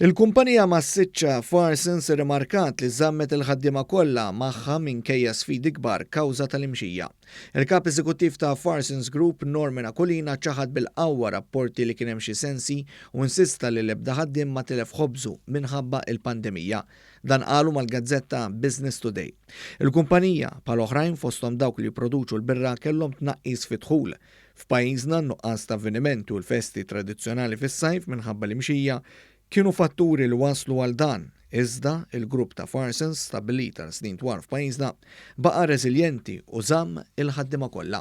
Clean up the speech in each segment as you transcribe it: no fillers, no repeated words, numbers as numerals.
Il-kumpanija massiċċa Farsons rimarkat li żammet il-ħaddiema kollha magħha minkejja sfidi kbar kawża tal-imxija. Il-kap eżekuttiv ta' Farsons Group Norman Akolina ċaħad bil-qawwa rapporti li kien hemm xi sensi u insista li l-ebda ħaddiem ma tilef ħobżu minħabba il-pandemija. Dan qalu mal-Gazzetta Business Today. Il-kumpanija bħal oħrajn fosthom dawk li jipproduċu l-birra kellhom tnaqqis fi dħul. F'pajjiżna n-nuqqas ta' avvenimenti u l-festi tradizzjonali fis-sajf minħabba l-imxija kienu fatturi li waslu għal dan, iżda il-grupp ta' Farsons stabbilit tal snin twal f'pajjiżna baqa' reżiljenti u żamm il-ħaddiema kollha.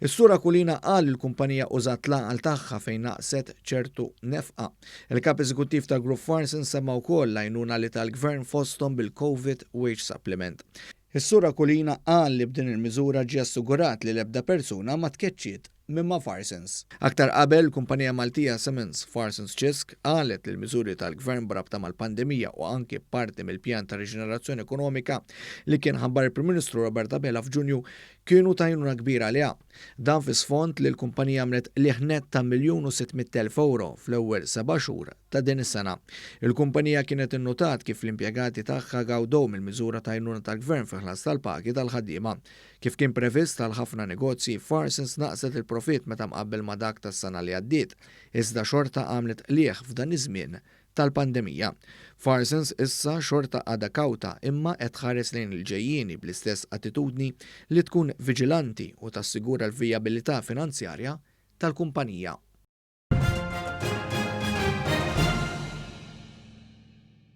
Is-Sur Akolina qal il-kumpanija użat l-għaqal tagħha fejn naqset ċertu nefqa. Il-kap eżekuttiv tal-grupp Farsons semma wkoll għajnuna li tal-gvern fosthom bil-COVID wage supplement. Is-Sur Akolina qal li b'din il-miżura ġie assigurat li l-ebda persuna ma tkeċċiet mimma Farsons. Aktar qabel, kumpanija Maltija Siemens Farsons Ċisk qalet li l-miżuri tal-gvern brabta mal-pandemija u anke parti mill-pjan ta' riġenerazzjoni ekonomika li kien ħabbar il-Prim Ministru Robert Abela f'Ġunju kienu ta' għajnuna kbira għaliha. Dan fi sfond li l-kumpanija għamlet liħnet ta' €1,600,000 fl-ewwel 7 xhur ta' din is-sena. Il-kumpanija kienet innotat kif l-impjegati tagħha gawdew mill-miżura ta' għajnuna tal-gvern fi ħlas tal-pagi tal-ħaddiema. Kif kien previst tal-ħafna negozji, Farsons naqset il-profit meta mqabbel ma' dak tas-sena li għaddiet, iżda xorta għamlet lieħ f'dan iż-żmien tal-pandemija. Farsons issa xorta għadha kawta imma qed tħares lejn il-ġejjieni bl-istess attitudni li tkun viġilanti u tassigura l-vijabilità finanzjarja tal-kumpanija.